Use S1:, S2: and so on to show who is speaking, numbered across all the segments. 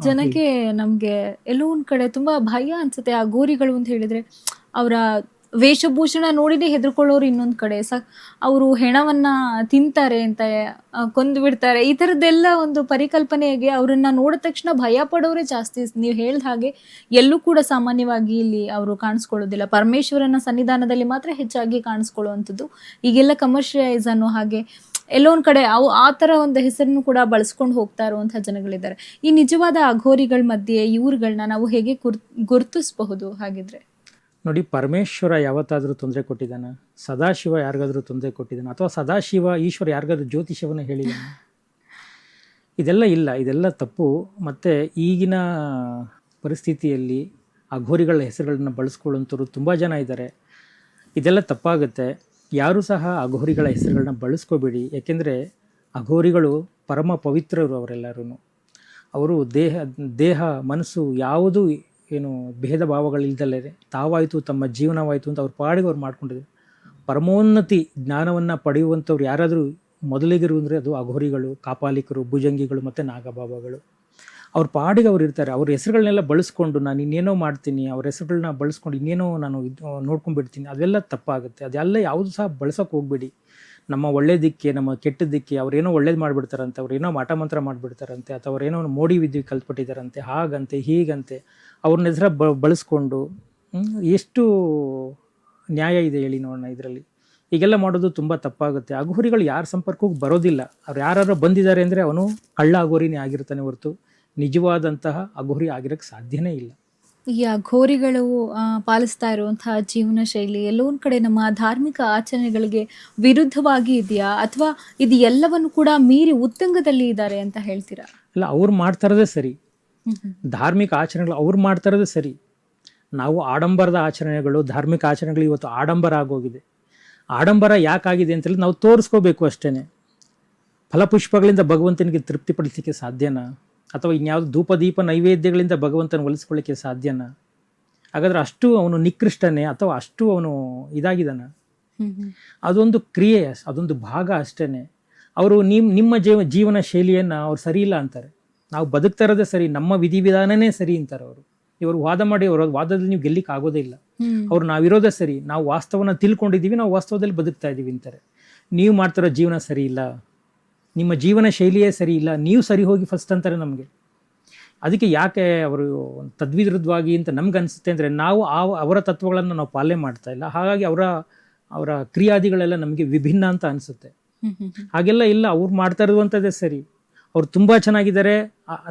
S1: ಜನಕ್ಕೆ ನಮ್ಗೆ ಎಲ್ಲೋ ಒಂದ್ ಕಡೆ ತುಂಬಾ ಭಯ ಅನ್ಸುತ್ತೆ ಆ ಗೋರಿಗಳು ಅಂತ ಹೇಳಿದ್ರೆ. ಅವರ ವೇಷಭೂಷಣ ನೋಡಿನೇ ಹೆದರ್ಕೊಳ್ಳೋರು ಇನ್ನೊಂದ್ ಕಡೆ ಅವರು ಹೆಣವನ್ನ ತಿಂತಾರೆ ಅಂತ ಕೊಂದು ಬಿಡ್ತಾರೆ. ಈ ತರದ್ದೆಲ್ಲ ಒಂದು ಪರಿಕಲ್ಪನೆಗೆ ಅವ್ರನ್ನ ನೋಡಿದ ತಕ್ಷಣ ಭಯ ಪಡೋರೇ ಜಾಸ್ತಿ. ನೀವು ಹೇಳ್ದ ಹಾಗೆ ಎಲ್ಲೂ ಕೂಡ ಸಾಮಾನ್ಯವಾಗಿ ಇಲ್ಲಿ ಅವರು ಕಾಣಿಸ್ಕೊಳ್ಳೋದಿಲ್ಲ. ಪರಮೇಶ್ವರನ ಸನ್ನಿಧಾನದಲ್ಲಿ ಮಾತ್ರ ಹೆಚ್ಚಾಗಿ ಕಾಣಿಸ್ಕೊಳ್ಳುವಂಥದ್ದು. ಈಗೆಲ್ಲ ಕಮರ್ಷಿಯಲೈಸ್ ಅನ್ನೋ ಹಾಗೆ ಎಲ್ಲೋ ಒಂದ್ ಕಡೆ ಅವು ಆ ತರ ಒಂದು ಹೆಸರನ್ನು ಕೂಡ ಬಳಸ್ಕೊಂಡು ಹೋಗ್ತಾ ಇರುವಂತಹ ಜನಗಳಿದ್ದಾರೆ. ಈ ನಿಜವಾದ ಅಘೋರಿಗಳ ಮಧ್ಯೆ ಇವ್ರುಗಳನ್ನ ನಾವು ಹೇಗೆ ಗುರುತಿಸಬಹುದು ಹಾಗಿದ್ರೆ?
S2: ನೋಡಿ, ಪರಮೇಶ್ವರ ಯಾವತ್ತಾದರೂ ತೊಂದರೆ ಕೊಟ್ಟಿದ್ದಾನ? ಸದಾಶಿವ ಯಾರಿಗಾದ್ರೂ ತೊಂದರೆ ಕೊಟ್ಟಿದ್ದಾನ? ಅಥವಾ ಸದಾಶಿವ ಈಶ್ವರ ಯಾರಿಗಾದ್ರೂ ಜ್ಯೋತಿಷವನ್ನು ಹೇಳಿದ್ದಾನ? ಇದೆಲ್ಲ ಇಲ್ಲ, ಇದೆಲ್ಲ ತಪ್ಪು. ಮತ್ತು ಈಗಿನ ಪರಿಸ್ಥಿತಿಯಲ್ಲಿ ಅಘೋರಿಗಳ ಹೆಸರುಗಳನ್ನ ಬಳಸ್ಕೊಳ್ಳುವಂಥವ್ರು ತುಂಬ ಜನ ಇದ್ದಾರೆ. ಇದೆಲ್ಲ ತಪ್ಪಾಗುತ್ತೆ. ಯಾರೂ ಸಹ ಅಘೋರಿಗಳ ಹೆಸರುಗಳನ್ನ ಬಳಸ್ಕೋಬೇಡಿ. ಯಾಕೆಂದರೆ ಅಘೋರಿಗಳು ಪರಮ ಪವಿತ್ರರು. ಅವರೆಲ್ಲರೂ ಅವರು ದೇಹ ಮನಸ್ಸು ಯಾವುದೂ ಏನು ಭೇದ ಭಾವಗಳಿಲ್ದಲೇ ತಾವಾಯಿತು ತಮ್ಮ ಜೀವನವಾಯಿತು ಅಂತ ಅವ್ರ ಪಾಡಿಗೆ ಅವ್ರು ಮಾಡ್ಕೊಂಡಿದ್ರು. ಪರಮೋನ್ನತಿ ಜ್ಞಾನವನ್ನು ಪಡೆಯುವಂಥವ್ರು ಯಾರಾದರೂ ಮೊದಲಿಗರು ಅಂದರೆ ಅದು ಅಘೋರಿಗಳು, ಕಾಪಾಲಿಕರು, ಭುಜಂಗಿಗಳು ಮತ್ತು ನಾಗಬಾಬಾಗಳು. ಅವ್ರ ಪಾಡಿಗೆ ಅವ್ರು ಇರ್ತಾರೆ. ಅವ್ರ ಹೆಸರುಗಳನ್ನೆಲ್ಲ ಬಳಸ್ಕೊಂಡು ನಾನು ಇನ್ನೇನೋ ಮಾಡ್ತೀನಿ, ಅವ್ರ ಹೆಸರುಗಳನ್ನ ಬಳಸ್ಕೊಂಡು ಇನ್ನೇನೋ ನಾನು ನೋಡ್ಕೊಂಡ್ಬಿಡ್ತೀನಿ. ಅದೆಲ್ಲ ತಪ್ಪಾಗುತ್ತೆ. ಅದೆಲ್ಲ ಯಾವುದು ಸಹ ಬಳಸೋಕೆ ಹೋಗ್ಬೇಡಿ. ನಮ್ಮ ಒಳ್ಳೇದಕ್ಕೆ, ನಮ್ಮ ಕೆಟ್ಟದ್ದಕ್ಕೆ ಅವ್ರೇನೋ ಒಳ್ಳೇದು ಮಾಡಿಬಿಡ್ತಾರಂತೆ, ಅವ್ರೇನೋ ಮಾಟ ಮಂತ್ರ ಮಾಡಿಬಿಡ್ತಾರಂತೆ, ಅಥವಾ ಅವ್ರೇನೋ ಮೋಡಿ ವಿದ್ಯೆ ಕಲ್ತ್ಬಿಟ್ಟಿದ್ದಾರಂತೆ, ಹಾಗಂತೆ ಹೀಗಂತೆ ಅವ್ರನ್ನ ಹೆಸರ ಬಳಸ್ಕೊಂಡು ಎಷ್ಟು ನ್ಯಾಯ ಇದೆ ಹೇಳಿ ನೋಡೋಣ ಇದರಲ್ಲಿ? ಹೀಗೆಲ್ಲ ಮಾಡೋದು ತುಂಬ ತಪ್ಪಾಗುತ್ತೆ. ಅಘೋರಿಗಳು ಯಾರ ಸಂಪರ್ಕಕ್ಕೆ ಬರೋದಿಲ್ಲ. ಅವ್ರು ಯಾರು ಬಂದಿದ್ದಾರೆ ಅಂದರೆ ಅವನು ಕಳ್ಳ ಅಘೋರಿನೇ ಆಗಿರ್ತಾನೆ ಹೊರತು ನಿಜವಾದಂತಹ ಅಘೋರಿ ಆಗಿರೋಕ್ಕೆ ಸಾಧ್ಯನೇ ಇಲ್ಲ.
S1: ಈ ಅಘೋರಿಗಳು ಪಾಲಿಸ್ತಾ ಇರುವಂತಹ ಜೀವನ ಶೈಲಿ ಎಲ್ಲೋ ಒಂದ್ ಕಡೆ ನಮ್ಮ ಧಾರ್ಮಿಕ ಆಚರಣೆಗಳಿಗೆ ವಿರುದ್ಧವಾಗಿ ಇದೆಯಾ, ಅಥವಾ ಇದು ಎಲ್ಲವನ್ನು ಕೂಡ ಮೀರಿ ಉತ್ತುಂಗದಲ್ಲಿ ಇದ್ದಾರೆ ಅಂತ ಹೇಳ್ತೀರಾ?
S2: ಇಲ್ಲ, ಅವ್ರು ಮಾಡ್ತಾ ಇರೋದೇ ಸರಿ. ಧಾರ್ಮಿಕ ಆಚರಣೆಗಳು ಅವ್ರು ಮಾಡ್ತಾ ಇರೋದೇ ಸರಿ. ನಾವು ಆಡಂಬರದ ಆಚರಣೆಗಳು, ಧಾರ್ಮಿಕ ಆಚರಣೆಗಳು ಇವತ್ತು ಆಡಂಬರ ಆಗೋಗಿದೆ. ಆಡಂಬರ ಯಾಕಾಗಿದೆ ಅಂತೇಳಿ ನಾವು ತೋರಿಸ್ಕೋಬೇಕು ಅಷ್ಟೇ. ಫಲಪುಷ್ಪಗಳಿಂದ ಭಗವಂತನಿಗೆ ತೃಪ್ತಿಪಡಿಸಲಿಕ್ಕೆ ಸಾಧ್ಯನಾ? ಅಥವಾ ಇನ್ಯಾವುದು ಧೂಪ ದೀಪ ನೈವೇದ್ಯಗಳಿಂದ ಭಗವಂತನ ಒಲಿಸ್ಕೊಳ್ಳಿಕ್ಕೆ ಸಾಧ್ಯನಾ? ಹಾಗಾದ್ರೆ ಅಷ್ಟು ಅವನು ನಿಕೃಷ್ಟನೇ ಅಥವಾ ಅಷ್ಟು ಅವನು ಇದಾಗಿದ್ದಾನ? ಅದೊಂದು ಕ್ರಿಯೆ, ಅದೊಂದು ಭಾಗ ಅಷ್ಟೇ. ಅವರು ನಿಮ್ಮ ಜೀವನ ಶೈಲಿಯನ್ನು ಅವ್ರು ಸರಿ ಇಲ್ಲ ಅಂತಾರೆ. ನಾವು ಬದುಕ್ತಾ ಇರೋದೇ ಸರಿ, ನಮ್ಮ ವಿಧಿವಿಧಾನನೇ ಸರಿ ಅಂತಾರೆ ಅವರು. ಇವರು ವಾದ ಮಾಡಿ ಅವರ ವಾದದಲ್ಲಿ ನೀವು ಗೆಲ್ಲಿಕ್ಕೆ ಆಗೋದೇ ಇಲ್ಲ. ಅವ್ರು ನಾವಿರೋದೇ ಸರಿ, ನಾವು ವಾಸ್ತವನ ತಿಳ್ಕೊಂಡಿದ್ದೀವಿ, ನಾವು ವಾಸ್ತವದಲ್ಲಿ ಬದುಕ್ತಾ ಇದ್ದೀವಿ ಅಂತಾರೆ. ನೀವು ಮಾಡ್ತಿರೋ ಜೀವನ ಸರಿ ಇಲ್ಲ, ನಿಮ್ಮ ಜೀವನ ಶೈಲಿಯೇ ಸರಿ ಇಲ್ಲ, ನೀವು ಸರಿ ಹೋಗಿ ಫಸ್ಟ್ ಅಂತಾರೆ ನಮಗೆ. ಅದಕ್ಕೆ ಯಾಕೆ ಅವರು ತದ್ವಿರುದ್ಧವಾಗಿ ಅಂತ ನಮ್ಗೆ ಅನಿಸುತ್ತೆ ಅಂದರೆ ನಾವು ಅವರ ತತ್ವಗಳನ್ನು ನಾವು ಪಾಲನೆ ಮಾಡ್ತಾ ಇಲ್ಲ. ಹಾಗಾಗಿ ಅವರ ಕ್ರಿಯಾದಿಗಳೆಲ್ಲ ನಮಗೆ ವಿಭಿನ್ನ ಅಂತ ಅನಿಸುತ್ತೆ. ಹಾಗೆಲ್ಲ ಇಲ್ಲ, ಅವ್ರು ಮಾಡ್ತಾ ಇರುವಂಥದ್ದೇ ಸರಿ. ಅವ್ರು ತುಂಬ ಚೆನ್ನಾಗಿದ್ದಾರೆ.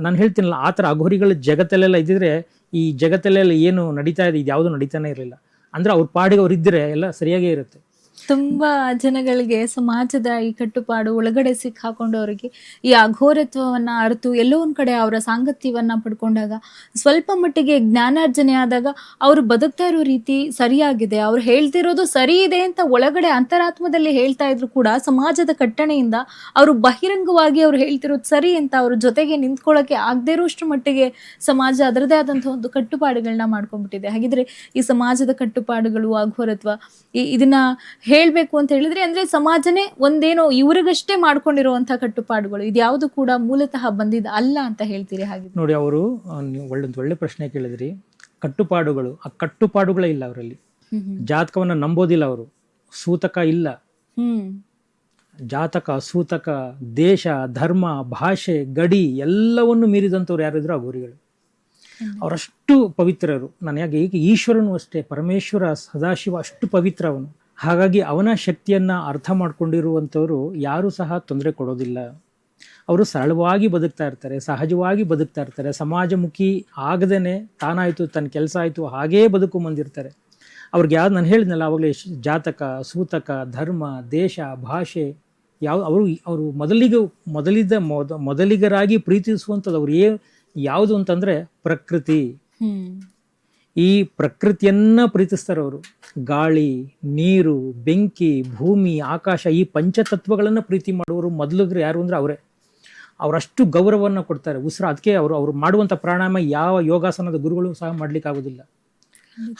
S2: ನಾನು ಹೇಳ್ತೀನಲ್ಲ, ಆ ಥರ ಅಘೋರಿಗಳ ಜಗತ್ತಲ್ಲೆಲ್ಲ ಇದ್ದಿದ್ರೆ ಈ ಜಗತ್ತಲ್ಲೆಲ್ಲ ಏನು ನಡೀತಾ ಇದೆ ಇದು ಯಾವುದೂ ನಡೀತಾನೆ ಇರಲಿಲ್ಲ. ಅಂದರೆ ಅವ್ರ ಪಾಡಿಗೆ ಅವ್ರು ಇದ್ದರೆ ಎಲ್ಲ ಸರಿಯಾಗೇ ಇರುತ್ತೆ.
S1: ತುಂಬಾ ಜನಗಳಿಗೆ ಸಮಾಜದ ಈ ಕಟ್ಟುಪಾಡು ಒಳಗಡೆ ಸಿಕ್ಕಾಕೊಂಡವರಿಗೆ ಈ ಅಘೋರತ್ವವನ್ನ ಅರಿತು ಎಲ್ಲೋ ಒಂದ್ ಕಡೆ ಅವರ ಸಾಂಗತ್ಯವನ್ನ ಪಡ್ಕೊಂಡಾಗ, ಸ್ವಲ್ಪ ಮಟ್ಟಿಗೆ ಜ್ಞಾನಾರ್ಜನೆ ಆದಾಗ ಅವರು ಬದುಕ್ತಾ ಇರೋ ರೀತಿ ಸರಿಯಾಗಿದೆ, ಅವ್ರು ಹೇಳ್ತಿರೋದು ಸರಿ ಇದೆ ಅಂತ ಒಳಗಡೆ ಅಂತರಾತ್ಮದಲ್ಲಿ ಹೇಳ್ತಾ ಇದ್ರು ಕೂಡ ಸಮಾಜದ ಕಟ್ಟಣೆಯಿಂದ ಅವರು ಬಹಿರಂಗವಾಗಿ ಅವ್ರು ಹೇಳ್ತಿರೋದು ಸರಿ ಅಂತ ಅವ್ರ ಜೊತೆಗೆ ನಿಂತ್ಕೊಳ್ಳೋಕೆ ಆಗದೇ ಇರೋಷ್ಟು ಮಟ್ಟಿಗೆ ಸಮಾಜ ಅದರದೇ ಆದಂತಹ ಒಂದು ಕಟ್ಟುಪಾಡುಗಳನ್ನ ಮಾಡ್ಕೊಂಡ್ಬಿಟ್ಟಿದೆ. ಹಾಗಿದ್ರೆ ಈ ಸಮಾಜದ ಕಟ್ಟುಪಾಡುಗಳು, ಅಘೋರತ್ವ ಇದನ್ನ ಹೇಳ್ಬೇಕು ಅಂತ ಹೇಳಿದ್ರೆ ಅಂದ್ರೆ ಸಮಾಜನೇ ಒಂದೇನೋ ಇವ್ರಿಗಷ್ಟೇ ಮಾಡ್ಕೊಂಡಿರುವಂತಹ ಕಟ್ಟುಪಾಡುಗಳು, ಇದ್ಯಾವುದು ಕೂಡ ಮೂಲತಃ ಬಂದಿದ್ದ ಅಲ್ಲ ಅಂತ ಹೇಳ್ತೀರಿ? ಹಾಗೆ
S2: ನೋಡಿ, ಅವರು ನೀವು ಒಳ್ಳೆ ಪ್ರಶ್ನೆ ಕೇಳಿದ್ರಿ. ಕಟ್ಟುಪಾಡುಗಳು, ಆ ಕಟ್ಟುಪಾಡುಗಳೇ ಇಲ್ಲ ಅವರಲ್ಲಿ. ಜಾತಕವನ್ನ ನಂಬೋದಿಲ್ಲ ಅವರು, ಸೂತಕ ಇಲ್ಲ. ಜಾತಕ, ಸೂತಕ, ದೇಶ, ಧರ್ಮ, ಭಾಷೆ, ಗಡಿ ಎಲ್ಲವನ್ನು ಮೀರಿದಂಥವ್ರು ಯಾರಿದ್ರು ಅಘೋರಿಗಳು. ಅವರಷ್ಟು ಪವಿತ್ರರು. ನಾನು ಯಾಕೆ ಈಗ ಈಶ್ವರನು ಅಷ್ಟೇ, ಪರಮೇಶ್ವರ ಸದಾಶಿವ ಅಷ್ಟು ಪವಿತ್ರ ಅವನು. ಹಾಗಾಗಿ ಅವನ ಶಕ್ತಿಯನ್ನು ಅರ್ಥ ಮಾಡ್ಕೊಂಡಿರುವಂಥವರು ಯಾರೂ ಸಹ ತೊಂದರೆ ಕೊಡೋದಿಲ್ಲ. ಅವರು ಸರಳವಾಗಿ ಬದುಕ್ತಾ ಇರ್ತಾರೆ, ಸಹಜವಾಗಿ ಬದುಕ್ತಾ ಇರ್ತಾರೆ. ಸಮಾಜಮುಖಿ ಆಗದೇನೆ ತಾನಾಯಿತು ತನ್ನ ಕೆಲಸ ಆಯಿತು ಹಾಗೇ ಬದುಕು ಬಂದಿರ್ತಾರೆ. ಅವ್ರಿಗೆ ಯಾವ್ದು ನಾನು ಹೇಳಿದ್ನಲ್ಲ ಆವಾಗಲೇ, ಜಾತಕ, ಸೂತಕ, ಧರ್ಮ, ದೇಶ, ಭಾಷೆ ಯಾವ ಅವರು ಮೊದಲಿಗರಾಗಿ ಪ್ರೀತಿಸುವಂಥದ್ದು ಅವ್ರು ಯಾವುದು ಅಂತಂದರೆ ಪ್ರಕೃತಿ. ಈ ಪ್ರಕೃತಿಯನ್ನ ಪ್ರೀತಿಸ್ತಾರೆ ಅವರು. ಗಾಳಿ, ನೀರು, ಬೆಂಕಿ, ಭೂಮಿ, ಆಕಾಶ, ಈ ಪಂಚತತ್ವಗಳನ್ನು ಪ್ರೀತಿ ಮಾಡುವವರು ಮೊದಲಿಗರು ಯಾರು ಅಂದರೆ ಅವರೇ. ಅವರಷ್ಟು ಗೌರವವನ್ನು ಕೊಡ್ತಾರೆ. ಅದಕ್ಕೆ ಅವರು ಮಾಡುವಂಥ ಪ್ರಾಣಾಯಾಮ ಯಾವ ಯೋಗಾಸನದ ಗುರುಗಳು ಸಹ ಮಾಡ್ಲಿಕ್ಕೆ ಆಗೋದಿಲ್ಲ.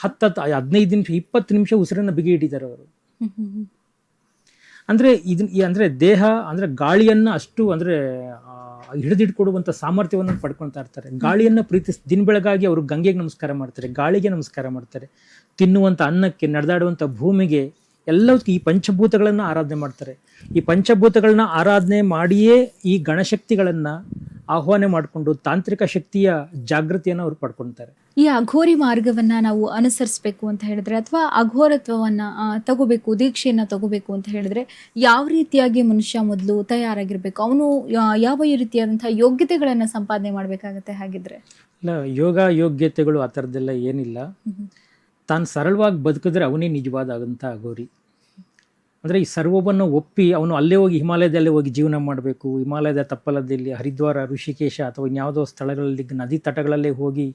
S2: 15 ನಿಮಿಷ 20 ನಿಮಿಷ ಉಸಿರನ್ನು ಬಿಗಿ ಇಟ್ಟಿದ್ದಾರೆ ಅವರು. ಅಂದರೆ ದೇಹ ಅಂದರೆ ಗಾಳಿಯನ್ನು ಅಷ್ಟು ಅಂದರೆ ಹಿಡಿದಿಟ್ಕೊಡುವಂಥ ಸಾಮರ್ಥ್ಯವನ್ನು ಪಡ್ಕೊಳ್ತಾ ಇರ್ತಾರೆ. ಗಾಳಿಯನ್ನು ಪ್ರೀತಿಸಿ ದಿನ ಬೆಳಗಾಗಿ ಅವರು ಗಂಗೆಗೆ ನಮಸ್ಕಾರ ಮಾಡ್ತಾರೆ, ಗಾಳಿಗೆ ನಮಸ್ಕಾರ ಮಾಡ್ತಾರೆ, ತಿನ್ನುವಂಥ ಅನ್ನಕ್ಕೆ, ನಡೆದಾಡುವಂಥ ಭೂಮಿಗೆ, ಎಲ್ಲದಕ್ಕೂ ಈ ಪಂಚಭೂತಗಳನ್ನು ಆರಾಧನೆ ಮಾಡ್ತಾರೆ. ಈ ಪಂಚಭೂತಗಳನ್ನ ಆರಾಧನೆ ಮಾಡಿಯೇ ಈ ಗಣಶಕ್ತಿಗಳನ್ನು ಆಹ್ವಾನ ಮಾಡಿಕೊಂಡು ತಾಂತ್ರಿಕ ಶಕ್ತಿಯ ಜಾಗೃತಿಯನ್ನು ಅವರು ಪಡ್ಕೊಳ್ತಾರೆ.
S1: ಈ ಅಘೋರಿ ಮಾರ್ಗವನ್ನ ನಾವು ಅನುಸರಿಸಬೇಕು ಅಂತ ಹೇಳಿದ್ರೆ, ಅಥವಾ ಅಘೋರತ್ವವನ್ನ ತಗೋಬೇಕು, ದೀಕ್ಷೆಯನ್ನ ತಗೋಬೇಕು ಅಂತ ಹೇಳಿದ್ರೆ, ಯಾವ ರೀತಿಯಾಗಿ ಮನುಷ್ಯ ಮೊದಲು ತಯಾರಾಗಿರ್ಬೇಕು? ಅವನು ಯಾವ ರೀತಿಯಾದಂತಹ ಯೋಗ್ಯತೆಗಳನ್ನ ಸಂಪಾದನೆ ಮಾಡ್ಬೇಕಾಗತ್ತೆ ಹಾಗಿದ್ರೆ?
S2: ಇಲ್ಲ, ಯೋಗ ಯೋಗ್ಯತೆಗಳು ಆ ಥರದ್ದೆಲ್ಲ ಏನಿಲ್ಲ. ತಾನು ಸರಳವಾಗಿ ಬದುಕಿದ್ರೆ ಅವನೇ ನಿಜವಾದಂಥ ಅಘೋರಿ. ಅಂದರೆ ಈ ಸರ್ವವನ್ನು ಒಪ್ಪಿ ಅವನು ಅಲ್ಲೇ ಹೋಗಿ ಹಿಮಾಲಯದಲ್ಲೇ ಹೋಗಿ ಜೀವನ ಮಾಡಬೇಕು, ಹಿಮಾಲಯದ ತಪ್ಪಲದಲ್ಲಿ ಹರಿದ್ವಾರ, ಋಷಿಕೇಶ ಅಥವಾ ಇನ್ಯಾವುದೋ ಸ್ಥಳಗಳಲ್ಲಿ ನದಿ ತಟಗಳಲ್ಲೇ ಹೋಗಿ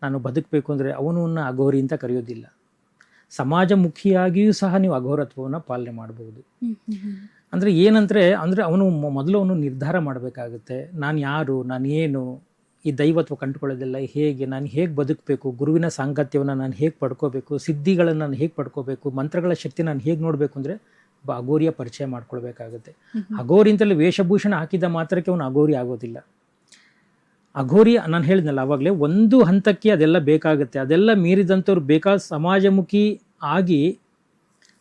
S2: ನಾನು ಬದುಕಬೇಕು ಅಂದರೆ ಅವನನ್ನು ಅಘೋರಿ ಅಂತ ಕರೆಯೋದಿಲ್ಲ. ಸಮಾಜಮುಖಿಯಾಗಿಯೂ ಸಹ ನೀವು ಅಘೋರತ್ವವನ್ನು ಪಾಲನೆ ಮಾಡಬಹುದು. ಅಂದರೆ ಏನಂದರೆ ಅವನು ಮೊದಲು ಅವನು ನಿರ್ಧಾರ ಮಾಡಬೇಕಾಗುತ್ತೆ, ನಾನು ಯಾರು, ನಾನು ಏನು, ಈ ದೈವತ್ವ ಕಂಡುಕೊಳ್ಳೋದಿಲ್ಲ ಹೇಗೆ, ನಾನು ಹೇಗೆ ಬದುಕಬೇಕು, ಗುರುವಿನ ಸಾಂಗತ್ಯವನ್ನು ನಾನು ಹೇಗೆ ಪಡ್ಕೋಬೇಕು, ಸಿದ್ಧಿಗಳನ್ನು ನಾನು ಹೇಗೆ ಪಡ್ಕೋಬೇಕು, ಮಂತ್ರಗಳ ಶಕ್ತಿ ನಾನು ಹೇಗೆ ನೋಡಬೇಕು ಅಂದರೆ ಅಘೋರಿಯ ಪರಿಚಯ ಮಾಡ್ಕೊಳ್ಬೇಕಾಗುತ್ತೆ. ಅಘೋರಿ ಅಂತಲೇ ವೇಷಭೂಷಣ ಹಾಕಿದ ಮಾತ್ರಕ್ಕೆ ಅವನು ಅಘೋರಿ ಆಗೋದಿಲ್ಲ. ಅಘೋರಿ ನಾನು ಹೇಳಿದ್ನಲ್ಲ ಆವಾಗಲೇ, ಒಂದು ಹಂತಕ್ಕೆ ಅದೆಲ್ಲ ಬೇಕಾಗುತ್ತೆ. ಅದೆಲ್ಲ ಮೀರಿದಂಥವ್ರು ಬೇಕಾದ ಸಮಾಜಮುಖಿ ಆಗಿ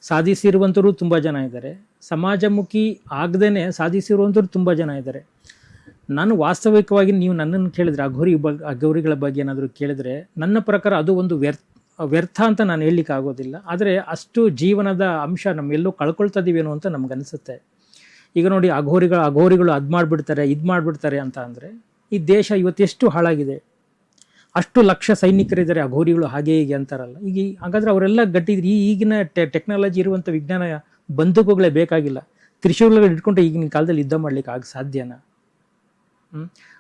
S2: ಸಾಧಿಸಿರುವಂಥವ್ರು ತುಂಬ ಜನ ಇದ್ದಾರೆ, ಸಮಾಜಮುಖಿ ಆಗದೇ ಸಾಧಿಸಿರುವಂಥವ್ರು ತುಂಬ ಜನ ಇದ್ದಾರೆ. ನಾನು ವಾಸ್ತವಿಕವಾಗಿ ನೀವು ನನ್ನನ್ನು ಕೇಳಿದ್ರೆ ಅಘೋರಿಗಳ ಬಗ್ಗೆ ಏನಾದರೂ ಕೇಳಿದ್ರೆ, ನನ್ನ ಪ್ರಕಾರ ಅದು ಒಂದು ವ್ಯರ್ಥ ಅಂತ ನಾನು ಹೇಳಲಿಕ್ಕೆ ಆಗೋದಿಲ್ಲ. ಆದರೆ ಅಷ್ಟು ಜೀವನದ ಅಂಶ ನಮ್ಮೆಲ್ಲೋ ಕಳ್ಕೊಳ್ತಾ ಇದೀವೇನೋ ಅಂತ ನಮ್ಗನ್ಸುತ್ತೆ. ಈಗ ನೋಡಿ, ಅಘೋರಿಗಳು ಅದು ಮಾಡಿಬಿಡ್ತಾರೆ, ಇದು ಮಾಡಿಬಿಡ್ತಾರೆ ಅಂತ ಅಂದರೆ ಈ ದೇಶ ಇವತ್ತೆಷ್ಟು ಹಾಳಾಗಿದೆ. ಅಷ್ಟು ಲಕ್ಷ ಸೈನಿಕರಿದ್ದಾರೆ, ಅಘೋರಿಗಳು ಹಾಗೆ ಹೀಗೆ ಅಂತಾರಲ್ಲ. ಈಗ ಹಾಗಾದರೆ ಅವರೆಲ್ಲ ಗಟ್ಟಿದ್ರು. ಈಗಿನ ಟೆಕ್ನಾಲಜಿ ಇರುವಂಥ ವಿಜ್ಞಾನ ಬಂದೂಕುಗಳೇ ಬೇಕಾಗಿಲ್ಲ. ತ್ರಿಶೂಲಗಳು ಇಟ್ಕೊಂಡು ಈಗಿನ ಕಾಲದಲ್ಲಿ ಯುದ್ಧ ಮಾಡ್ಲಿಕ್ಕೆ ಸಾಧ್ಯನಾ?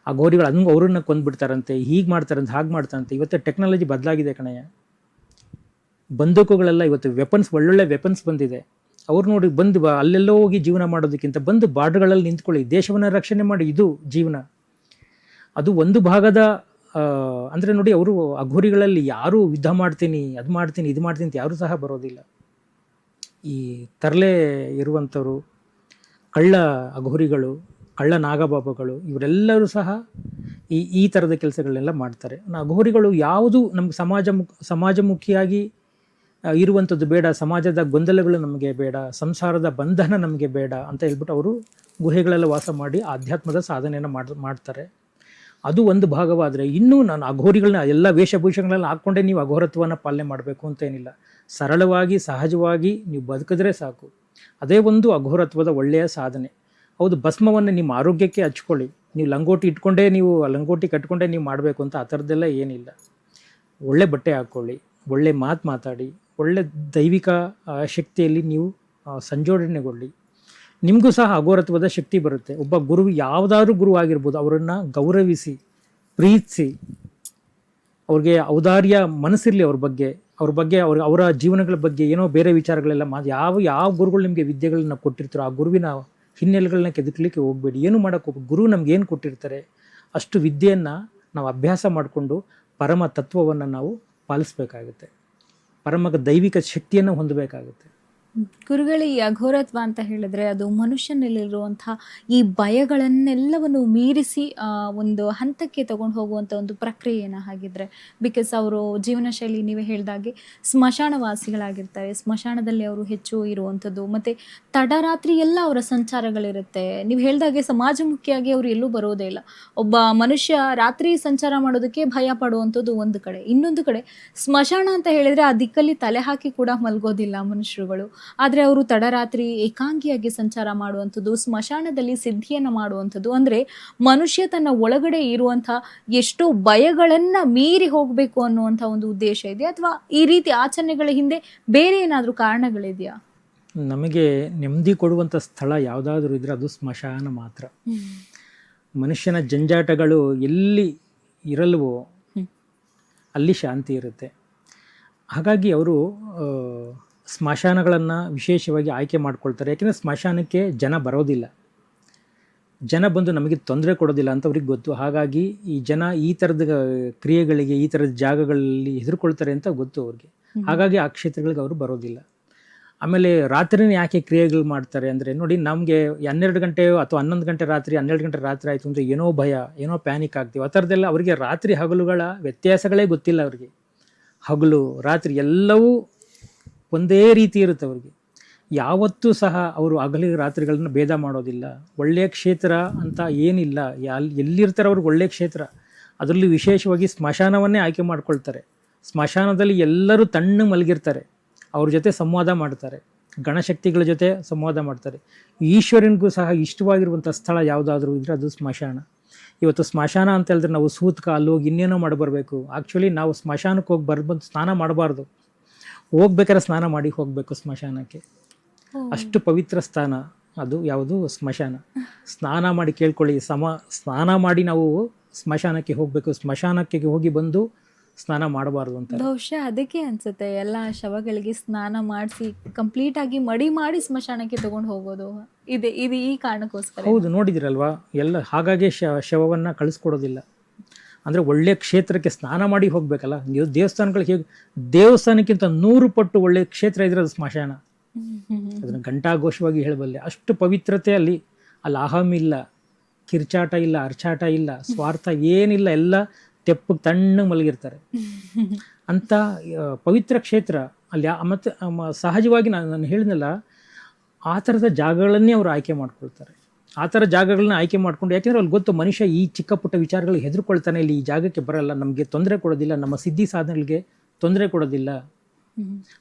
S2: ಅಘೋರಿಗಳು ಹಂಗೆ ಅವ್ರನ್ನ ಕೊಂದ್ಬಿಡ್ತಾರಂತೆ, ಹೀಗೆ ಮಾಡ್ತಾರಂತೆ, ಹಾಗೆ ಮಾಡ್ತಾರಂತೆ. ಇವತ್ತು ಟೆಕ್ನಾಲಜಿ ಬದಲಾಗಿದೆ ಕಣಯ್ಯ. ಬಂದೂಕುಗಳೆಲ್ಲ ಇವತ್ತು ವೆಪನ್ಸ್, ಒಳ್ಳೊಳ್ಳೆ ವೆಪನ್ಸ್ ಬಂದಿದೆ. ಅವ್ರು ನೋಡಿ ಬಂದು ಅಲ್ಲೆಲ್ಲೋ ಹೋಗಿ ಜೀವನ ಮಾಡೋದಕ್ಕಿಂತ ಬಂದು ಬಾರ್ಡರ್ಗಳಲ್ಲಿ ನಿಂತ್ಕೊಳ್ಳಿ, ದೇಶವನ್ನು ರಕ್ಷಣೆ ಮಾಡಿ, ಇದು ಜೀವನ. ಅದು ಒಂದು ಭಾಗದ ಅಂದರೆ ನೋಡಿ, ಅವರು ಅಘೋರಿಗಳಲ್ಲಿ ಯಾರೂ ಯುದ್ಧ ಮಾಡ್ತೀನಿ, ಅದು ಮಾಡ್ತೀನಿ, ಇದು ಮಾಡ್ತೀನಿ ಅಂತ ಯಾರೂ ಸಹ ಬರೋದಿಲ್ಲ. ಈ ತರಲೆ ಇರುವಂಥವ್ರು, ಕಳ್ಳ ಅಘೋರಿಗಳು, ಕಳ್ಳ ನಾಗಬಾಬಾಗಳು, ಇವರೆಲ್ಲರೂ ಸಹ ಈ ಥರದ ಕೆಲಸಗಳನ್ನೆಲ್ಲ ಮಾಡ್ತಾರೆ. ಅಘೋರಿಗಳು ಯಾವುದು ನಮ್ಗೆ ಸಮಾಜಮುಖಿಯಾಗಿ ಇರುವಂಥದ್ದು ಬೇಡ, ಸಮಾಜದ ಗೊಂದಲಗಳು ನಮಗೆ ಬೇಡ, ಸಂಸಾರದ ಬಂಧನ ನಮಗೆ ಬೇಡ ಅಂತ ಹೇಳ್ಬಿಟ್ಟು ಅವರು ಗುಹೆಗಳೆಲ್ಲ ವಾಸ ಮಾಡಿ ಆಧ್ಯಾತ್ಮದ ಸಾಧನೆಯನ್ನು ಮಾಡ್ತಾರೆ. ಅದು ಒಂದು ಭಾಗವಾದರೆ, ಇನ್ನೂ ನಾನು ಅಘೋರಿಗಳನ್ನ ಎಲ್ಲ ವೇಷಭೂಷಣಗಳನ್ನ ಹಾಕ್ಕೊಂಡೇ ನೀವು ಅಘೋರತ್ವವನ್ನು ಪಾಲನೆ ಮಾಡಬೇಕು ಅಂತ ಏನಿಲ್ಲ. ಸರಳವಾಗಿ ಸಹಜವಾಗಿ ನೀವು ಬದುಕಿದ್ರೆ ಸಾಕು, ಅದೇ ಒಂದು ಅಘೋರತ್ವದ ಒಳ್ಳೆಯ ಸಾಧನೆ. ಹೌದು, ಭಸ್ಮವನ್ನು ನಿಮ್ಮ ಆರೋಗ್ಯಕ್ಕೆ ಹಚ್ಕೊಳ್ಳಿ, ನೀವು ಲಂಗೋಟಿ ಕಟ್ಕೊಂಡೇ ನೀವು ಮಾಡಬೇಕು ಅಂತ ಆ ಥರದ್ದೆಲ್ಲ ಏನಿಲ್ಲ. ಒಳ್ಳೆ ಬಟ್ಟೆ ಹಾಕ್ಕೊಳ್ಳಿ, ಒಳ್ಳೆ ಮಾತಾಡಿ, ಒಳ್ಳೆ ದೈವಿಕ ಶಕ್ತಿಯಲ್ಲಿ ನೀವು ಸಂಜೋಡಣೆಗೊಳ್ಳಿ, ನಿಮಗೂ ಸಹ ಅಘೋರತ್ವದ ಶಕ್ತಿ ಬರುತ್ತೆ. ಒಬ್ಬ ಗುರು, ಯಾವುದಾದ್ರೂ ಗುರು ಆಗಿರ್ಬೋದು, ಅವರನ್ನು ಗೌರವಿಸಿ, ಪ್ರೀತಿಸಿ, ಅವ್ರಿಗೆ ಔದಾರ್ಯ ಮನಸ್ಸಿರಲಿ, ಅವರ ಜೀವನಗಳ ಬಗ್ಗೆ ಏನೋ ಬೇರೆ ವಿಚಾರಗಳೆಲ್ಲ ಯಾವ ಗುರುಗಳು ನಿಮಗೆ ವಿದ್ಯೆಗಳನ್ನ ಕೊಟ್ಟಿರ್ತಾರೋ ಆ ಗುರುವಿನ ಹಿನ್ನೆಲೆಗಳನ್ನ ಕೆದಕಲಿಕ್ಕೆ ಹೋಗಬೇಡಿ. ಏನು ಮಾಡೋಕ್ಕೆ ಹೋಗ್ಬೇಡಿ. ಗುರು ನಮ್ಗೆ ಏನು ಕೊಟ್ಟಿರ್ತಾರೆ ಅಷ್ಟು ವಿದ್ಯೆಯನ್ನು ನಾವು ಅಭ್ಯಾಸ ಮಾಡಿಕೊಂಡು ಪರಮ ತತ್ವವನ್ನು ನಾವು ಪಾಲಿಸ್ಬೇಕಾಗುತ್ತೆ, ಪರಮ ದೈವಿಕ ಶಕ್ತಿಯನ್ನು ಹೊಂದಬೇಕಾಗುತ್ತೆ.
S1: ಗುರುಗಳೇ, ಈ ಅಘೋರತ್ವ ಅಂತ ಹೇಳಿದ್ರೆ ಅದು ಮನುಷ್ಯನಲ್ಲಿರುವಂತಹ ಈ ಭಯಗಳನ್ನೆಲ್ಲವನ್ನು ಮೀರಿಸಿ ಒಂದು ಹಂತಕ್ಕೆ ತಗೊಂಡು ಹೋಗುವಂಥ ಒಂದು ಪ್ರಕ್ರಿಯೆನ ಹಾಗಿದ್ರೆ. ಬಿಕಾಸ್ ಅವರು ಜೀವನ ಶೈಲಿ ನೀವೇ ಹೇಳಿದಾಗೆ ಸ್ಮಶಾನವಾಸಿಗಳಾಗಿರ್ತಾರೆ, ಸ್ಮಶಾನದಲ್ಲಿ ಅವರು ಹೆಚ್ಚು ಇರುವಂಥದ್ದು, ಮತ್ತು ತಡರಾತ್ರಿ ಎಲ್ಲ ಅವರ ಸಂಚಾರಗಳಿರುತ್ತೆ. ನೀವು ಹೇಳಿದಾಗೆ ಸಮಾಜಮುಖಿಯಾಗಿ ಅವರು ಎಲ್ಲೂ ಬರೋದೇ ಇಲ್ಲ. ಒಬ್ಬ ಮನುಷ್ಯ ರಾತ್ರಿ ಸಂಚಾರ ಮಾಡೋದಕ್ಕೆ ಭಯ ಪಡುವಂಥದ್ದು ಒಂದು ಕಡೆ, ಇನ್ನೊಂದು ಕಡೆ ಸ್ಮಶಾನ ಅಂತ ಹೇಳಿದರೆ ಆ ದಿಕ್ಕಲ್ಲಿ ತಲೆ ಹಾಕಿ ಕೂಡ ಮಲ್ಗೋದಿಲ್ಲ ಮನುಷ್ಯರುಗಳು. ಆದರೆ ಅವರು ತಡರಾತ್ರಿ ಏಕಾಂಗಿಯಾಗಿ ಸಂಚಾರ ಮಾಡುವಂಥದ್ದು, ಸ್ಮಶಾನದಲ್ಲಿ ಸಿದ್ಧಿಯನ್ನು ಮಾಡುವಂಥದ್ದು, ಅಂದರೆ ಮನುಷ್ಯ ತನ್ನ ಒಳಗಡೆ ಇರುವಂಥ ಎಷ್ಟೋ ಭಯಗಳನ್ನು ಮೀರಿ ಹೋಗಬೇಕು ಅನ್ನುವಂಥ ಒಂದು ಉದ್ದೇಶ ಇದೆ. ಅಥವಾ ಈ ರೀತಿ ಆಚರಣೆಗಳ ಹಿಂದೆ ಬೇರೆ ಏನಾದರೂ ಕಾರಣಗಳಿದೆಯಾ?
S2: ನಮಗೆ ನೆಮ್ಮದಿ ಕೊಡುವಂಥ ಸ್ಥಳ ಯಾವುದಾದ್ರೂ ಇದ್ರೆ ಅದು ಸ್ಮಶಾನ ಮಾತ್ರ. ಮನುಷ್ಯನ ಜಂಜಾಟಗಳು ಎಲ್ಲಿ ಇರಲ್ವೋ ಅಲ್ಲಿ ಶಾಂತಿ ಇರುತ್ತೆ. ಹಾಗಾಗಿ ಅವರು ಸ್ಮಶಾನಗಳನ್ನು ವಿಶೇಷವಾಗಿ ಆಯ್ಕೆ ಮಾಡ್ಕೊಳ್ತಾರೆ. ಯಾಕೆಂದರೆ ಸ್ಮಶಾನಕ್ಕೆ ಜನ ಬರೋದಿಲ್ಲ, ಜನ ಬಂದು ನಮಗೆ ತೊಂದರೆ ಕೊಡೋದಿಲ್ಲ ಅಂತ ಅವ್ರಿಗೆ ಗೊತ್ತು. ಹಾಗಾಗಿ ಈ ಜನ ಈ ಥರದ ಕ್ರಿಯೆಗಳಿಗೆ, ಈ ಥರದ ಜಾಗಗಳಲ್ಲಿ ಹೆದರ್ಕೊಳ್ತಾರೆ ಅಂತ ಗೊತ್ತು ಅವ್ರಿಗೆ. ಹಾಗಾಗಿ ಆ ಕ್ಷೇತ್ರಗಳಿಗೆ ಅವರು ಬರೋದಿಲ್ಲ. ಆಮೇಲೆ ರಾತ್ರಿನೇ ಯಾಕೆ ಕ್ರಿಯೆಗಳು ಮಾಡ್ತಾರೆ ಅಂದರೆ ನೋಡಿ, ನಮಗೆ 12 ಗಂಟೆ ಅಥವಾ 11 ಗಂಟೆ ರಾತ್ರಿ, 12 ಗಂಟೆ ರಾತ್ರಿ ಆಯಿತು ಅಂದರೆ ಏನೋ ಭಯ, ಏನೋ ಪ್ಯಾನಿಕ್ ಆಗ್ತೀವಿ. ಆ ಥರದ್ದೆಲ್ಲ ಅವರಿಗೆ ರಾತ್ರಿ ಹಗಲುಗಳ ವ್ಯತ್ಯಾಸಗಳೇ ಗೊತ್ತಿಲ್ಲ ಅವರಿಗೆ. ಹಗಲು ರಾತ್ರಿ ಎಲ್ಲವೂ ಒಂದೇ ರೀತಿ ಇರುತ್ತೆ ಅವರಿಗೆ. ಯಾವತ್ತೂ ಸಹ ಅವರು ಹಗಲಿಗೆ ರಾತ್ರಿಗಳನ್ನ ಭೇದ ಮಾಡೋದಿಲ್ಲ. ಒಳ್ಳೆಯ ಕ್ಷೇತ್ರ ಅಂತ ಏನಿಲ್ಲ, ಎಲ್ಲಿರ್ತಾರೆ ಅವ್ರಿಗೆ ಒಳ್ಳೆಯ ಕ್ಷೇತ್ರ. ಅದರಲ್ಲೂ ವಿಶೇಷವಾಗಿ ಸ್ಮಶಾನವನ್ನೇ ಆಯ್ಕೆ ಮಾಡ್ಕೊಳ್ತಾರೆ. ಸ್ಮಶಾನದಲ್ಲಿ ಎಲ್ಲರೂ ತಣ್ಣಗೆ ಮಲಗಿರ್ತಾರೆ, ಅವ್ರ ಜೊತೆ ಸಂವಾದ ಮಾಡ್ತಾರೆ, ಗಣಶಕ್ತಿಗಳ ಜೊತೆ ಸಂವಾದ ಮಾಡ್ತಾರೆ. ಈಶ್ವರನಿಗೂ ಸಹ ಇಷ್ಟವಾಗಿರುವಂಥ ಸ್ಥಳ ಯಾವುದಾದ್ರೂ ಇದ್ದರೆ ಅದು ಸ್ಮಶಾನ. ಇವತ್ತು ಸ್ಮಶಾನ ಅಂತ ಹೇಳಿದ್ರೆ ನಾವು ಸೂತ್ಕ ಅಲ್ಲಿ ಹೋಗಿ ಇನ್ನೇನೋ ಮಾಡಿ ಬರಬೇಕು. ಆ್ಯಕ್ಚುಲಿ ನಾವು ಸ್ಮಶಾನಕ್ಕೆ ಹೋಗಿ ಬಂದು ಸ್ನಾನ ಮಾಡಬಾರ್ದು, ಹೋಗ್ಬೇಕಾದ್ರೆ ಸ್ನಾನ ಮಾಡಿ ಹೋಗಬೇಕು ಸ್ಮಶಾನಕ್ಕೆ. ಅಷ್ಟು ಪವಿತ್ರ ಸ್ಥಾನ ಅದು ಯಾವುದು ಸ್ಮಶಾನ. ಸ್ನಾನ ಮಾಡಿ ಕೇಳ್ಕೊಳ್ಳಿ, ಸ್ನಾನ ಮಾಡಿ ನಾವು ಸ್ಮಶಾನಕ್ಕೆ ಹೋಗಬೇಕು, ಸ್ಮಶಾನಕ್ಕೆ ಹೋಗಿ ಬಂದು ಸ್ನಾನ ಮಾಡಬಾರ್ದು ಅಂತ.
S1: ಬಹುಶಃ ಅದಕ್ಕೆ ಅನ್ಸುತ್ತೆ ಎಲ್ಲ ಶವಗಳಿಗೆ ಸ್ನಾನ ಮಾಡಿಸಿ ಕಂಪ್ಲೀಟ್ ಆಗಿ ಮಡಿ ಮಾಡಿ ಸ್ಮಶಾನಕ್ಕೆ ತಗೊಂಡು ಹೋಗೋದು ಇದು ಈ ಕಾರಣಕ್ಕೋಸ್ಕರ.
S2: ಹೌದು, ನೋಡಿದಿರಲ್ವಾ, ಎಲ್ಲ ಹಾಗಾಗಿ ಶವವನ್ನು ಕಳಿಸ್ಕೊಡೋದಿಲ್ಲ. ಅಂದರೆ ಒಳ್ಳೆಯ ಕ್ಷೇತ್ರಕ್ಕೆ ಸ್ನಾನ ಮಾಡಿ ಹೋಗ್ಬೇಕಲ್ಲ. ನೀವು ದೇವಸ್ಥಾನಗಳಿಗೆ ಹೇಗೆ, ದೇವಸ್ಥಾನಕ್ಕಿಂತ 100 ಪಟ್ಟು ಒಳ್ಳೆಯ ಕ್ಷೇತ್ರ ಇದ್ರೆ ಅದು ಸ್ಮಶಾನ. ಅದನ್ನು ಘಂಟಾಘೋಷವಾಗಿ ಹೇಳಬಲ್ಲೆ. ಅಷ್ಟು ಪವಿತ್ರತೆ ಅಲ್ಲಿ ಅಹಂ ಇಲ್ಲ, ಕಿರ್ಚಾಟ ಇಲ್ಲ, ಅರ್ಚಾಟ ಇಲ್ಲ, ಸ್ವಾರ್ಥ ಏನಿಲ್ಲ, ಎಲ್ಲ ತೆಪ್ಪಗೆ ತಣ್ಣಗೆ ಮಲಗಿರ್ತಾರೆ. ಅಂಥ ಪವಿತ್ರ ಕ್ಷೇತ್ರ ಅಲ್ಲಿ. ಮತ್ತು ಸಹಜವಾಗಿ ನಾನು ಹೇಳಿದ್ನಲ್ಲ, ಆ ಥರದ ಜಾಗಗಳನ್ನೇ ಅವರು ಆಯ್ಕೆ ಮಾಡ್ಕೊಳ್ತಾರೆ. ಆ ಥರ ಜಾಗಗಳನ್ನ ಆಯ್ಕೆ ಮಾಡ್ಕೊಂಡು, ಯಾಕೆಂದರೆ ಅಲ್ಲಿ ಗೊತ್ತು ಮನುಷ್ಯ ಈ ಚಿಕ್ಕ ಪುಟ್ಟ ವಿಚಾರಗಳಿಗೆ ಹೆದರ್ಕೊಳ್ತಾನೆ, ಇಲ್ಲಿ ಈ ಜಾಗಕ್ಕೆ ಬರಲ್ಲ, ನಮಗೆ ತೊಂದರೆ ಕೊಡೋದಿಲ್ಲ, ನಮ್ಮ ಸಿದ್ಧಿ ಸಾಧನೆಗಳಿಗೆ ತೊಂದರೆ ಕೊಡೋದಿಲ್ಲ.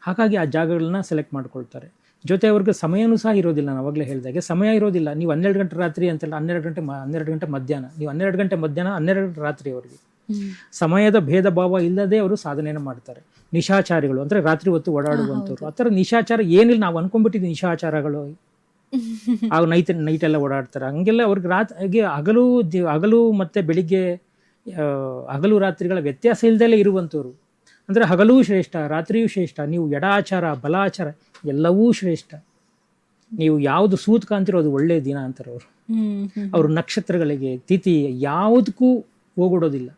S2: ಹಾಗಾಗಿ ಆ ಜಾಗಗಳನ್ನ ಸೆಲೆಕ್ಟ್ ಮಾಡ್ಕೊಳ್ತಾರೆ. ಜೊತೆ ಅವ್ರಿಗೆ ಸಮಯನೂ ಸಹ ಇರೋದಿಲ್ಲ. ನಾನು ಅವಾಗಲೇ ಹೇಳಿದಾಗೆ ಸಮಯ ಇರೋದಿಲ್ಲ. ನೀವು 12 ಗಂಟೆ ರಾತ್ರಿ ಅಂತೆಲ್ಲ 12 ಗಂಟೆ ಮಧ್ಯಾಹ್ನ, ನೀವು 12 ಗಂಟೆ ಮಧ್ಯಾಹ್ನ, 12 ಗಂಟೆ ರಾತ್ರಿ. ಅವರಿಗೆ ಸಮಯದ ಭೇದ ಭಾವ ಇಲ್ಲದೆ ಅವರು ಸಾಧನೆಯನ್ನು ಮಾಡ್ತಾರೆ. ನಿಶಾಚಾರಿಗಳು ಅಂದರೆ ರಾತ್ರಿ ಹೊತ್ತು ಓಡಾಡುವಂಥವ್ರು. ಆ ಥರ ನಿಶಾಚಾರ ಏನಿಲ್ಲ, ನಾವು ಅನ್ಕೊಂಡ್ಬಿಟ್ಟಿದ್ವಿ ನಿಶಾಚಾರಗಳು ಆಗ ನೈಟೆಲ್ಲ ಓಡಾಡ್ತಾರೆ. ಹಂಗೆಲ್ಲ ಅವ್ರಿಗೆ ಹಾಗೆ ಹಗಲು ಮತ್ತು ಬೆಳಿಗ್ಗೆ ಹಗಲು ರಾತ್ರಿಗಳ ವ್ಯತ್ಯಾಸ ಇಲ್ಲದಲ್ಲೇ ಇರುವಂಥವ್ರು. ಅಂದರೆ ಹಗಲೂ ಶ್ರೇಷ್ಠ, ರಾತ್ರಿಯೂ ಶ್ರೇಷ್ಠ. ನೀವು ಎಡಾಚಾರ ಬಲಾಚಾರ ಎಲ್ಲವೂ ಶ್ರೇಷ್ಠ. ನೀವು ಯಾವುದು ಸೂತ್ಕ ಅಂತಿರೋ ಅದು ಒಳ್ಳೆಯ ದಿನ ಅಂತಾರೆ ಅವರು. ಅವರು ನಕ್ಷತ್ರಗಳಿಗೆ ತಿಥಿ ಯಾವುದಕ್ಕೂ ಹೋಗೊಡೋದಿಲ್ಲ.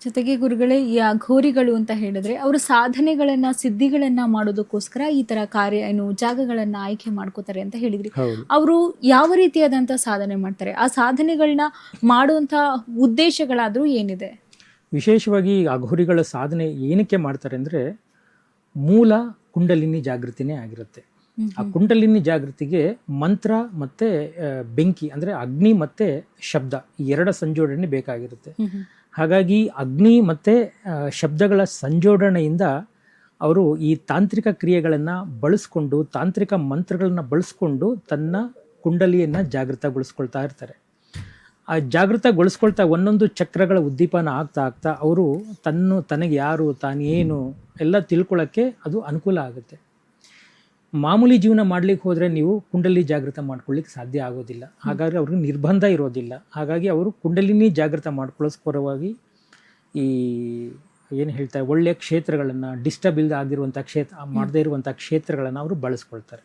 S1: ಜೊತೆಗೆ ಗುರುಗಳೇ, ಈ ಅಘೋರಿಗಳು ಅಂತ ಹೇಳಿದ್ರೆ ಅವರು ಸಾಧನೆಗಳನ್ನ ಸಿದ್ಧಿಗಳನ್ನ ಮಾಡೋದಕ್ಕೋಸ್ಕರ ಈ ತರ ಜಾಗಗಳನ್ನ ಆಯ್ಕೆ ಮಾಡ್ಕೋತಾರೆ ಅಂತ ಹೇಳಿದ್ರಿ. ಅವರು ಯಾವ ರೀತಿಯಾದಂತ ಸಾಧನೆ ಮಾಡ್ತಾರೆ? ಆ ಸಾಧನೆಗಳನ್ನ ಮಾಡುವಂತ ಉದ್ದೇಶಗಳಾದ್ರೂ ಏನಿದೆ?
S2: ವಿಶೇಷವಾಗಿ ಅಘೋರಿಗಳ ಸಾಧನೆ ಏನಕ್ಕೆ ಮಾಡ್ತಾರೆ ಅಂದರೆ, ಮೂಲ ಕುಂಡಲಿನಿ ಜಾಗೃತಿನೇ ಆಗಿರುತ್ತೆ. ಆ ಕುಂಡಲಿನಿ ಜಾಗೃತಿಗೆ ಮಂತ್ರ ಮತ್ತು ಬೆಂಕಿ ಅಂದರೆ ಅಗ್ನಿ ಮತ್ತು ಶಬ್ದ, ಈ 2 ಸಂಜೋಡಣೆ ಬೇಕಾಗಿರುತ್ತೆ. ಹಾಗಾಗಿ ಅಗ್ನಿ ಮತ್ತು ಶಬ್ದಗಳ ಸಂಜೋಡಣೆಯಿಂದ ಅವರು ಈ ತಾಂತ್ರಿಕ ಕ್ರಿಯೆಗಳನ್ನು ಬಳಸ್ಕೊಂಡು, ತಾಂತ್ರಿಕ ಮಂತ್ರಗಳನ್ನು ಬಳಸ್ಕೊಂಡು ತನ್ನ ಕುಂಡಲಿಯನ್ನು ಜಾಗೃತಗೊಳಿಸ್ಕೊಳ್ತಾ ಇರ್ತಾರೆ. ಆ ಜಾಗೃತಗೊಳಿಸ್ಕೊಳ್ತಾ ಒಂದೊಂದು ಚಕ್ರಗಳ ಉದ್ದೀಪನ ಆಗ್ತಾ ಅವರು ತನಗೆ ಯಾರು, ತಾನೇನು ಎಲ್ಲ ತಿಳ್ಕೊಳ್ಳೋಕ್ಕೆ ಅದು ಅನುಕೂಲ ಆಗುತ್ತೆ. ಮಾಮೂಲಿ ಜೀವನ ಮಾಡ್ಲಿಕ್ಕೆ ಹೋದರೆ ನೀವು ಕುಂಡಲಿ ಜಾಗೃತ ಮಾಡ್ಕೊಳ್ಳಿಕ್ಕೆ ಸಾಧ್ಯ ಆಗೋದಿಲ್ಲ. ಹಾಗಾಗಿ ಅವ್ರಿಗೆ ನಿರ್ಬಂಧ ಇರೋದಿಲ್ಲ. ಹಾಗಾಗಿ ಅವರು ಕುಂಡಲಿನಿ ಜಾಗೃತ ಮಾಡ್ಕೊಳ್ಳೋಸ್ಕರವಾಗಿ ಈ ಏನು ಹೇಳ್ತಾರೆ, ಒಳ್ಳೆಯ ಕ್ಷೇತ್ರಗಳನ್ನು, ಡಿಸ್ಟರ್ಬ್ ಇಲ್ಲದೆ ಆಗಿರುವಂಥ ಮಾಡದೇ ಇರುವಂಥ ಕ್ಷೇತ್ರಗಳನ್ನು ಅವರು ಬಳಸ್ಕೊಳ್ತಾರೆ.